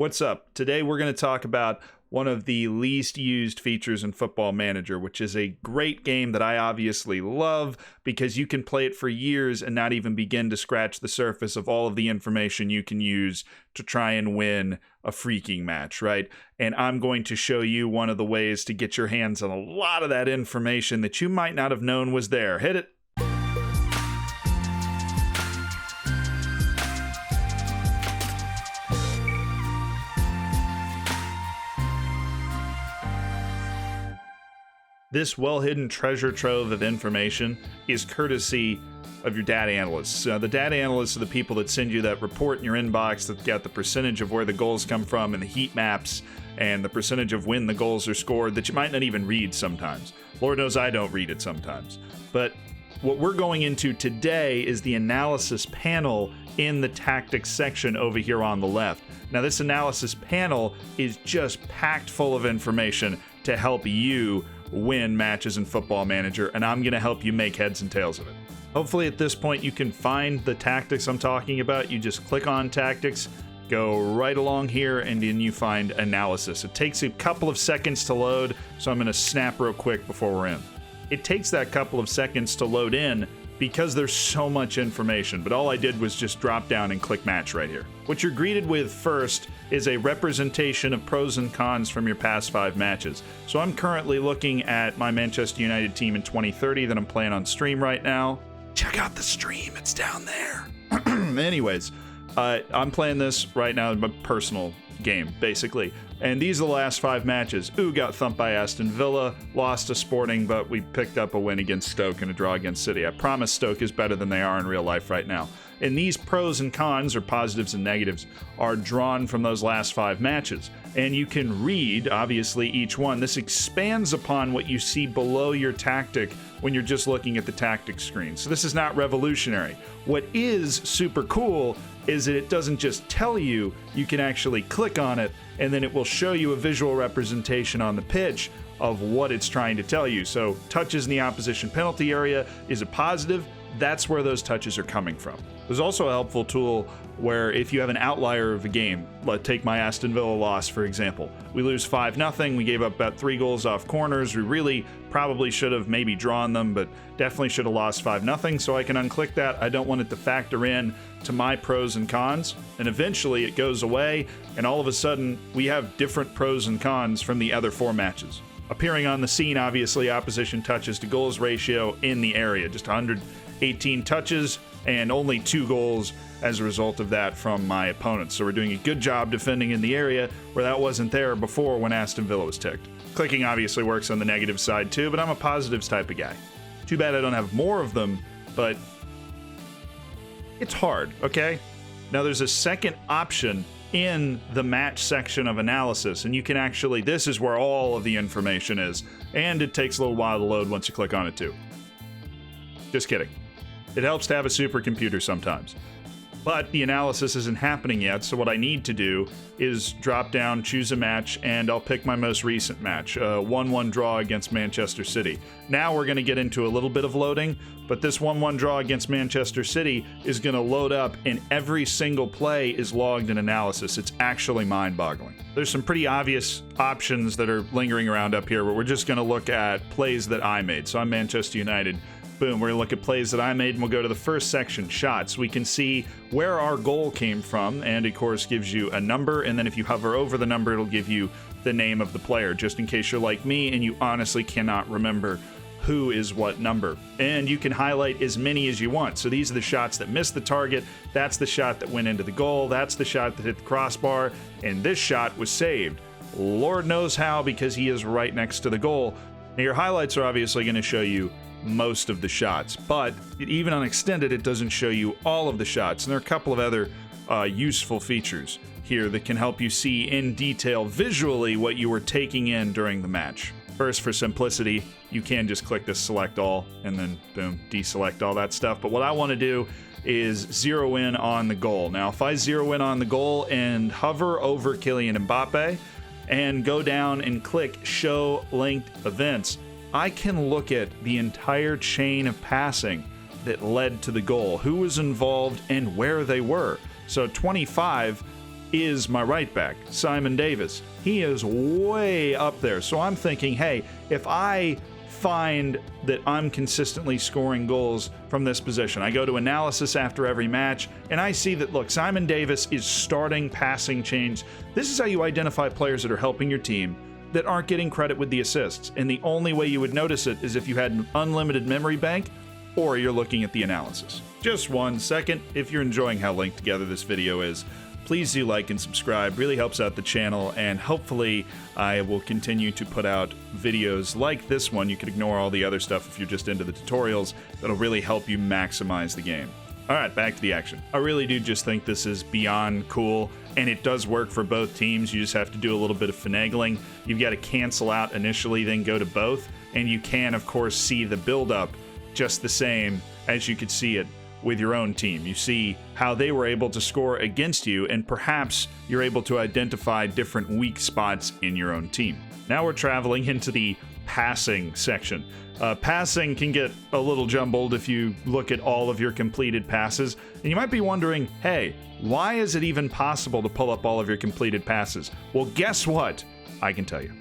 What's up? Today we're going to talk about one of the least used features in Football Manager, which is a great game that I obviously love because you can play it for years and not even begin to scratch the surface of all of the information you can use to try and win a freaking match, right? And I'm going to show you one of the ways to get your hands on a lot of that information that you might not have known was there. Hit it. This well-hidden treasure trove of information is courtesy of your data analysts. The data analysts are the people that send you that report in your inbox that got the percentage of where the goals come from and the heat maps and the percentage of when the goals are scored that you might not even read sometimes. Lord knows I don't read it sometimes. But what we're going into today is the analysis panel in the tactics section over here on the left. Now, this analysis panel is just packed full of information to help you win matches in Football Manager, and I'm going to help you make heads and tails of it. Hopefully at this point you can find the tactics I'm talking about. You just click on tactics, go right along here, and then you find analysis. It takes a couple of seconds to load, so I'm going to snap real quick before we're in. It takes that couple of seconds to load in because there's so much information, but all I did was just drop down and click match right here. What you're greeted with first is a representation of pros and cons from your past 5 matches. So I'm currently looking at my Manchester United team in 2030 that I'm playing on stream right now. Check out the stream, it's down there. Anyways, I'm playing this right now in my personal game, basically. And these are the last 5 matches. Got thumped by Aston Villa, lost to Sporting, but we picked up a win against Stoke and a draw against City. I promise Stoke is better than they are in real life right now. And these pros and cons, or positives and negatives, are drawn from those last 5 matches. And you can read, obviously, each one. This expands upon what you see below your tactic when you're just looking at the tactics screen. So this is not revolutionary. What is super cool is that it doesn't just tell you, you can actually click on it, and then it will show you a visual representation on the pitch of what it's trying to tell you. So touches in the opposition penalty area is a positive. That's where those touches are coming from. There's also a helpful tool where if you have an outlier of a game, like take my Aston Villa loss, for example. We lose 5-0. We gave up about 3 goals off corners. We really probably should have maybe drawn them, but definitely should have lost 5-0. So I can unclick that. I don't want it to factor in to my pros and cons. And eventually it goes away, and all of a sudden we have different pros and cons from the other 4 matches. Appearing on the scene, obviously, opposition touches to goals ratio in the area. Just 118 touches and only 2 goals as a result of that from my opponents. So we're doing a good job defending in the area where that wasn't there before when Aston Villa was ticked. Clicking obviously works on the negative side too, but I'm a positives type of guy. Too bad I don't have more of them, but it's hard, okay? Now there's a second option in the match section of analysis, and you can actually, this is where all of the information is, and it takes a little while to load once you click on it too. Just kidding. It helps to have a supercomputer sometimes. But the analysis isn't happening yet, so what I need to do is drop down, choose a match, and I'll pick my most recent match, 1-1 draw against Manchester City. Now we're going to get into a little bit of loading, but this 1-1 draw against Manchester City is going to load up, and every single play is logged in analysis. It's actually mind-boggling. There's some pretty obvious options that are lingering around up here, but we're just going to look at plays that I made. So I'm Manchester United. Boom, we're going to look at plays that I made, and we'll go to the first section, shots. We can see where our goal came from, and of course gives you a number, and then if you hover over the number, it'll give you the name of the player, just in case you're like me and you honestly cannot remember who is what number. And you can highlight as many as you want. So these are the shots that missed the target, that's the shot that went into the goal, that's the shot that hit the crossbar, and this shot was saved. Lord knows how, because he is right next to the goal. Now your highlights are obviously going to show you most of the shots, but even on extended it doesn't show you all of the shots, and there are a couple of other useful features here that can help you see in detail visually what you were taking in during the match. First, for simplicity, you can just click this select all and then boom, deselect all that stuff, but what I want to do is zero in on the goal. Now if I zero in on the goal and hover over Kylian Mbappe and go down and click show linked events, I can look at the entire chain of passing that led to the goal, who was involved and where they were. So 25 is my right back, Simon Davis. He is way up there. So I'm thinking, hey, if I find that I'm consistently scoring goals from this position, I go to analysis after every match, and I see that, look, Simon Davis is starting passing chains. This is how you identify players that are helping your team that aren't getting credit with the assists. And the only way you would notice it is if you had an unlimited memory bank or you're looking at the analysis. Just 1 second. If you're enjoying how linked together this video is, please do like and subscribe. Really helps out the channel, and hopefully I will continue to put out videos like this one. You can ignore all the other stuff if you're just into the tutorials. That'll really help you maximize the game. All right, back to the action. I really do just think this is beyond cool, and it does work for both teams. You just have to do a little bit of finagling. You've got to cancel out initially, then go to both, and you can, of course, see the buildup just the same as you could see it with your own team. You see how they were able to score against you, and perhaps you're able to identify different weak spots in your own team. Now we're traveling into the passing section. Passing can get a little jumbled if you look at all of your completed passes, and you might be wondering, hey, why is it even possible to pull up all of your completed passes? Well, guess what? I can tell you.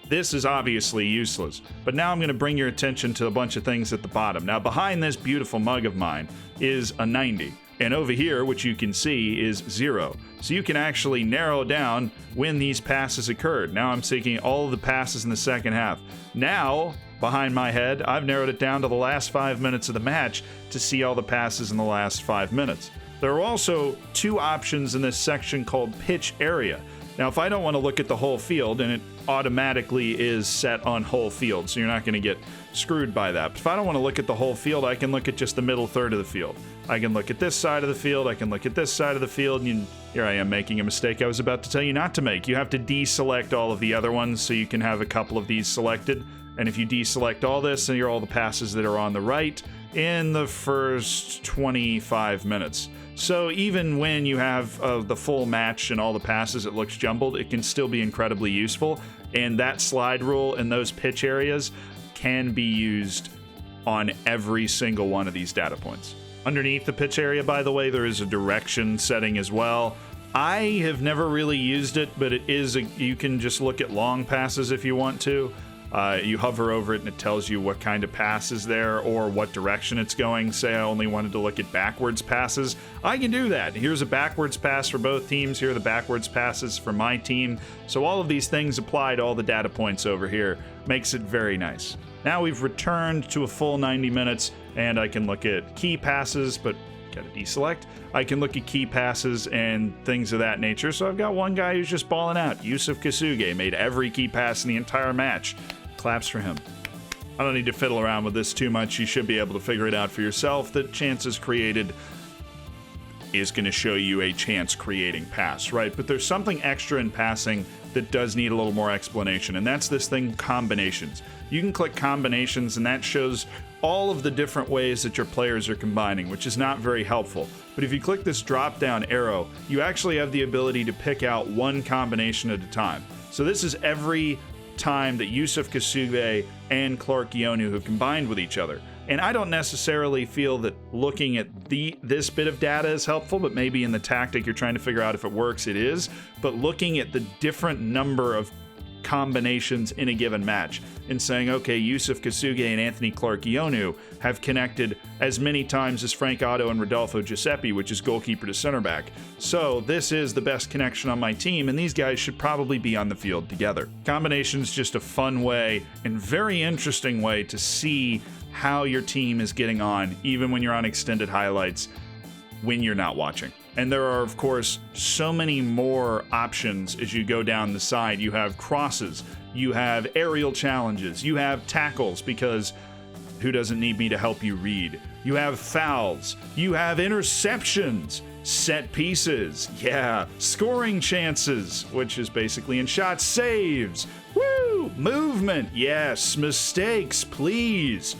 This is obviously useless, but now I'm going to bring your attention to a bunch of things at the bottom. Now, behind this beautiful mug of mine is a 90, and over here, which you can see, is 0. So you can actually narrow down when these passes occurred. Now I'm seeking all of the passes in the second half. Now, behind my head, I've narrowed it down to the last 5 minutes of the match to see all the passes in the last 5 minutes. There are also 2 options in this section called pitch area. Now, if I don't want to look at the whole field, and it automatically is set on whole field, so you're not going to get screwed by that. But if I don't want to look at the whole field, I can look at just the middle third of the field. I can look at this side of the field, I can look at this side of the field, and here I am making a mistake I was about to tell you not to make. You have to deselect all of the other ones so you can have a couple of these selected. And if you deselect all this, then you're all the passes that are on the right in the first 25 minutes. So even when you have the full match and all the passes, it looks jumbled, it can still be incredibly useful. And that slide rule in those pitch areas can be used on every single one of these data points. Underneath the pitch area, by the way, there is a direction setting as well. I have never really used it, but it is you can just look at long passes if you want to. You hover over it and it tells you what kind of pass is there or what direction it's going. Say I only wanted to look at backwards passes. I can do that. Here's a backwards pass for both teams. Here are the backwards passes for my team. So all of these things apply to all the data points over here. Makes it very nice. Now we've returned to a full 90 minutes, and I can look at key passes, but gotta deselect. I can look at key passes and things of that nature. So I've got one guy who's just balling out. Yusuf Kasuge made every key pass in the entire match. Claps for him. I don't need to fiddle around with this too much. You should be able to figure it out for yourself. That chances created is going to show you a chance creating pass, right? But there's something extra in passing that does need a little more explanation, and that's this thing, combinations. You can click combinations, and that shows all of the different ways that your players are combining, which is not very helpful. But if you click this drop-down arrow, you actually have the ability to pick out one combination at a time. So this is every time that Yusuf Kasuge and Clark Ionu have combined with each other. And I don't necessarily feel that looking at this bit of data is helpful, but maybe in the tactic you're trying to figure out if it works, it is. But looking at the different number of combinations in a given match and saying, okay, Yusuf Kasuge and Anthony Clark Ionu have connected as many times as Frank Otto and Rodolfo Giuseppe, which is goalkeeper to center back. So this is the best connection on my team, and these guys should probably be on the field together. Combination's just a fun way and very interesting way to see how your team is getting on, even when you're on extended highlights, when you're not watching. And there are, of course, so many more options as you go down the side. You have crosses, you have aerial challenges, you have tackles, because who doesn't need me to help you read? You have fouls, you have interceptions, set pieces, yeah, scoring chances, which is basically in shots, saves, woo, movement, yes, mistakes, please.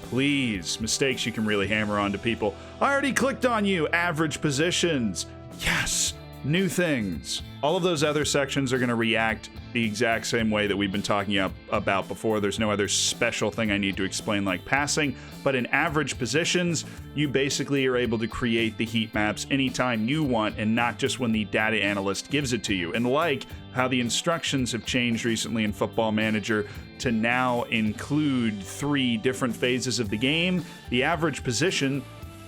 Please, mistakes you can really hammer onto people. I already clicked on you. Average positions. Yes. new things. All of those other sections are going to react the exact same way that we've been talking about before. There's no other special thing I need to explain like passing, but in average positions, you basically are able to create the heat maps anytime you want and not just when the data analyst gives it to you. And like how the instructions have changed recently in Football Manager to now include 3 different phases of the game, the average position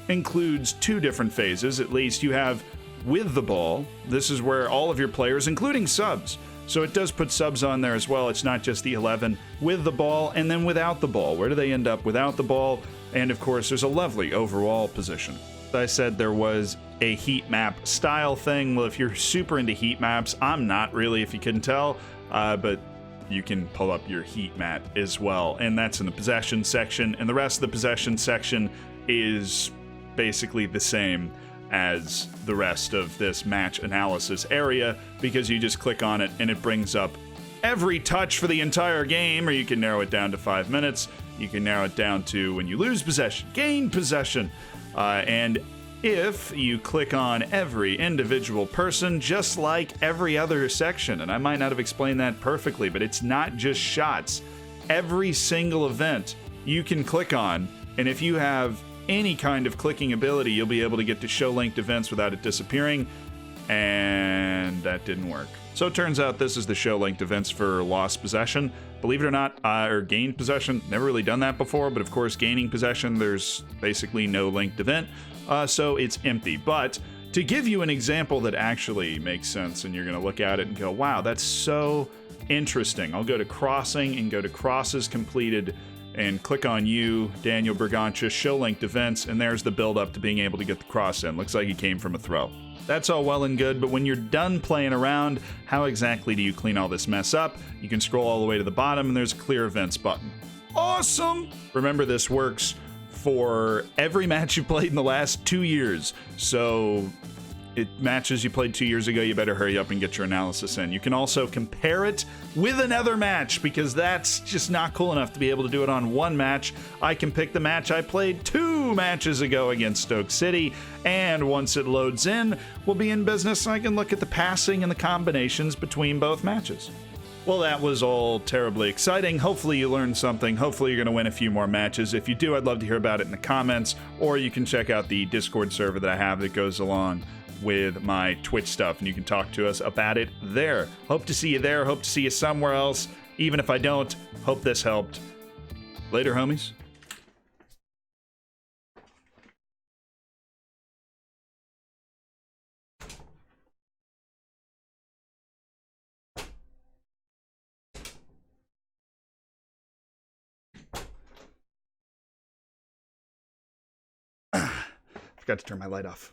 includes 2 different phases. At least you have with the ball. This is where all of your players, including subs, so it does put subs on there as well. It's not just the 11 with the ball and then without the ball. Where do they end up without the ball? And of course, there's a lovely overall position. I said there was a heat map style thing. Well, if you're super into heat maps, I'm not really, if you couldn't tell, but you can pull up your heat map as well. And that's in the possession section. And the rest of the possession section is basically the same as the rest of this match analysis area, because you just click on it and it brings up every touch for the entire game, or you can narrow it down to 5 minutes. You can narrow it down to when you lose possession, gain possession, and if you click on every individual person, just like every other section, and I might not have explained that perfectly, but it's not just shots. Every single event you can click on, and if you have any kind of clicking ability, you'll be able to get to show linked events without it disappearing, and that didn't work. So it turns out this is the show linked events for lost possession. Believe it or not, or gained possession, never really done that before, but of course gaining possession, there's basically no linked event, so it's empty. But to give you an example that actually makes sense, and you're going to look at it and go, wow, that's so interesting. I'll go to crossing and go to crosses completed and click on you, Daniel Bergantia, show linked events, and there's the build up to being able to get the cross in. Looks like he came from a throw. That's all well and good, but when you're done playing around, how exactly do you clean all this mess up? You can scroll all the way to the bottom and there's a clear events button. Awesome! Remember, this works for every match you played in the last 2 years. So matches you played 2 years ago, you better hurry up and get your analysis in. You can also compare it with another match, because that's just not cool enough to be able to do it on one match. I can pick the match I played 2 matches ago against Stoke City, and once it loads in, we'll be in business. I can look at the passing and the combinations between both matches. Well, that was all terribly exciting. Hopefully you learned something. Hopefully you're going to win a few more matches. If you do, I'd love to hear about it in the comments, or you can check out the Discord server that I have that goes along with my Twitch stuff, and you can talk to us about it there. Hope to see you there. Hope to see you somewhere else. Even if I don't, hope this helped. Later, homies. Forgot to turn my light off.